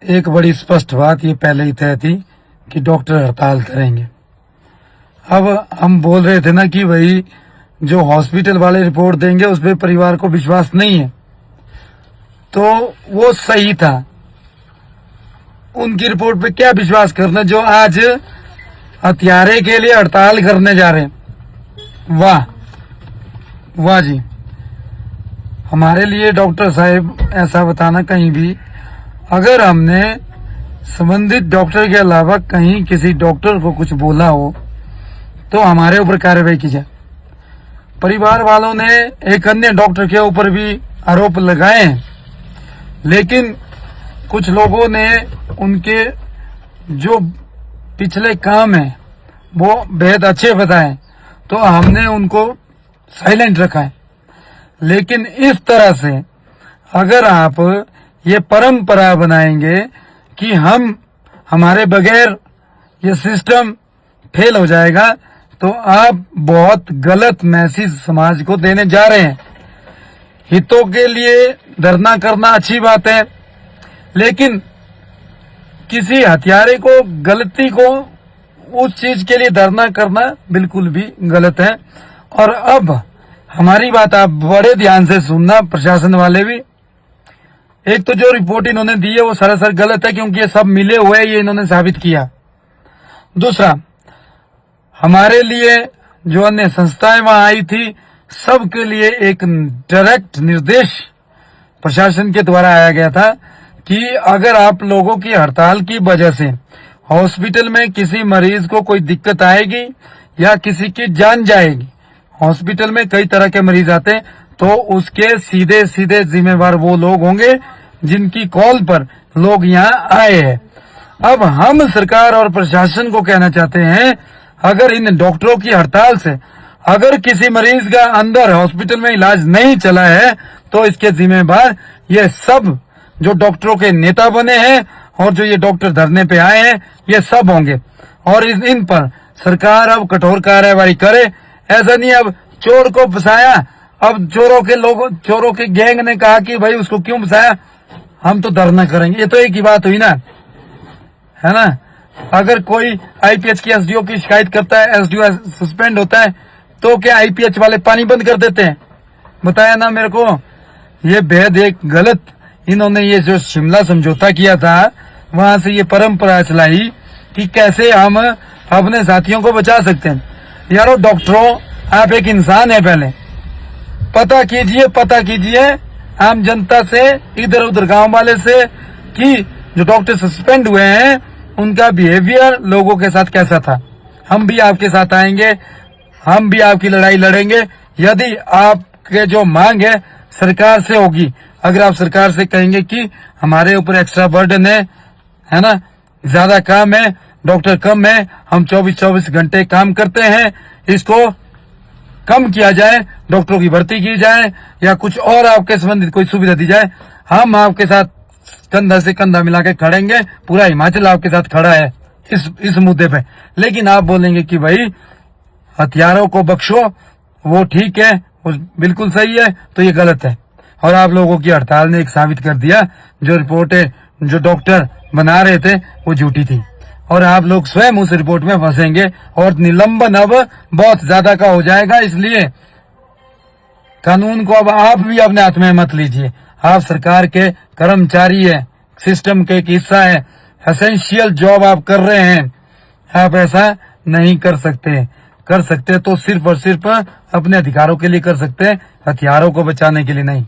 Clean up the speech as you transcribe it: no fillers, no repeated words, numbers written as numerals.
एक बड़ी स्पष्ट बात ये पहले ही तय थी कि डॉक्टर हड़ताल करेंगे। अब हम बोल रहे थे ना कि भाई जो हॉस्पिटल वाले रिपोर्ट देंगे उस पर परिवार को विश्वास नहीं है, तो वो सही था। उनकी रिपोर्ट पे क्या विश्वास करना जो आज हत्यारे के लिए हड़ताल करने जा रहे हैं। वाह वाह जी। हमारे लिए डॉक्टर साहब ऐसा बताना कहीं भी, अगर हमने संबंधित डॉक्टर के अलावा कहीं किसी डॉक्टर को कुछ बोला हो तो हमारे ऊपर कार्रवाई की जाए। परिवार वालों ने एक अन्य डॉक्टर के ऊपर भी आरोप लगाए हैं, लेकिन कुछ लोगों ने उनके जो पिछले काम है वो बेहद अच्छे बताए, तो हमने उनको साइलेंट रखा है। लेकिन इस तरह से अगर आप ये परंपरा बनाएंगे कि हमारे बगैर ये सिस्टम फेल हो जाएगा, तो आप बहुत गलत मैसेज समाज को देने जा रहे हैं। हितों के लिए धरना करना अच्छी बात है, लेकिन किसी हत्यारे को, गलती को, उस चीज के लिए धरना करना बिल्कुल भी गलत है। और अब हमारी बात आप बड़े ध्यान से सुनना, प्रशासन वाले भी। एक तो जो रिपोर्ट इन्होंने दी है वो सरासर गलत है, क्योंकि ये सब मिले हुए ये इन्होंने साबित किया। दूसरा, हमारे लिए जो अन्य संस्थाएं वहां आई थी, सबके लिए एक डायरेक्ट निर्देश प्रशासन के द्वारा आया गया था कि अगर आप लोगों की हड़ताल की वजह से हॉस्पिटल में किसी मरीज को कोई दिक्कत आएगी या किसी की जान जाएगी, हॉस्पिटल में कई तरह के मरीज आते हैं, तो उसके सीधे सीधे जिम्मेवार वो लोग होंगे जिनकी कॉल पर लोग यहाँ आए हैं। अब हम सरकार और प्रशासन को कहना चाहते हैं, अगर इन डॉक्टरों की हड़ताल से अगर किसी मरीज का अंदर हॉस्पिटल में इलाज नहीं चला है, तो इसके जिम्मेवार ये सब जो डॉक्टरों के नेता बने हैं और जो ये डॉक्टर धरने पे आए हैं, ये सब होंगे। और इन पर सरकार अब कठोर कार्रवाई करे। ऐसा नहीं अब चोर को फंसाया, अब चोरों के गैंग ने कहा कि भाई उसको क्यों फंसाया, हम तो धरना करेंगे। ये तो एक ही बात हुई ना, है ना। अगर कोई आईपीएच की एसडीओ की शिकायत करता है, एसडीओ सस्पेंड होता है, तो क्या आईपीएच वाले पानी बंद कर देते हैं? बताया ना मेरे को। ये बेहद एक गलत, इन्होंने ये जो शिमला समझौता किया था, वहां से ये परंपरा चलाई कि कैसे हम अपने साथियों को बचा सकते हैं। यारो डॉक्टरों, आप एक इंसान है, पहले पता कीजिए आम जनता से, इधर उधर गांव वाले से, कि जो डॉक्टर सस्पेंड हुए हैं उनका बिहेवियर लोगों के साथ कैसा था। हम भी आपके साथ आएंगे, हम भी आपकी लड़ाई लड़ेंगे। यदि आपके जो मांग है सरकार से होगी, अगर आप सरकार से कहेंगे कि हमारे ऊपर एक्स्ट्रा बर्डन है ना, ज्यादा काम है, डॉक्टर कम है, हम 24 घंटे काम करते हैं, इसको कम किया जाए, डॉक्टरों की भर्ती की जाए या कुछ और आपके संबंधित कोई सुविधा दी जाए, हम आपके साथ कंधा से कंधा मिला के खड़ेंगे। पूरा हिमाचल आपके साथ खड़ा है इस मुद्दे पे। लेकिन आप बोलेंगे कि भाई हथियारों को बख्शो, वो ठीक है, वो बिल्कुल सही है, तो ये गलत है। और आप लोगों की हड़ताल ने एक साबित कर दिया, जो रिपोर्टें जो डॉक्टर बना रहे थे वो झूठी थी, और आप लोग स्वयं उस रिपोर्ट में फंसेंगे और निलंबन अब बहुत ज्यादा का हो जाएगा। इसलिए कानून को अब आप भी अपने हाथ में मत लीजिए। आप सरकार के कर्मचारी है, सिस्टम के एक हिस्सा है, एसेंशियल जॉब आप कर रहे हैं। आप ऐसा नहीं कर सकते तो सिर्फ और सिर्फ अपने अधिकारों के लिए कर सकते हैं, हथियारों को बचाने के लिए नहीं।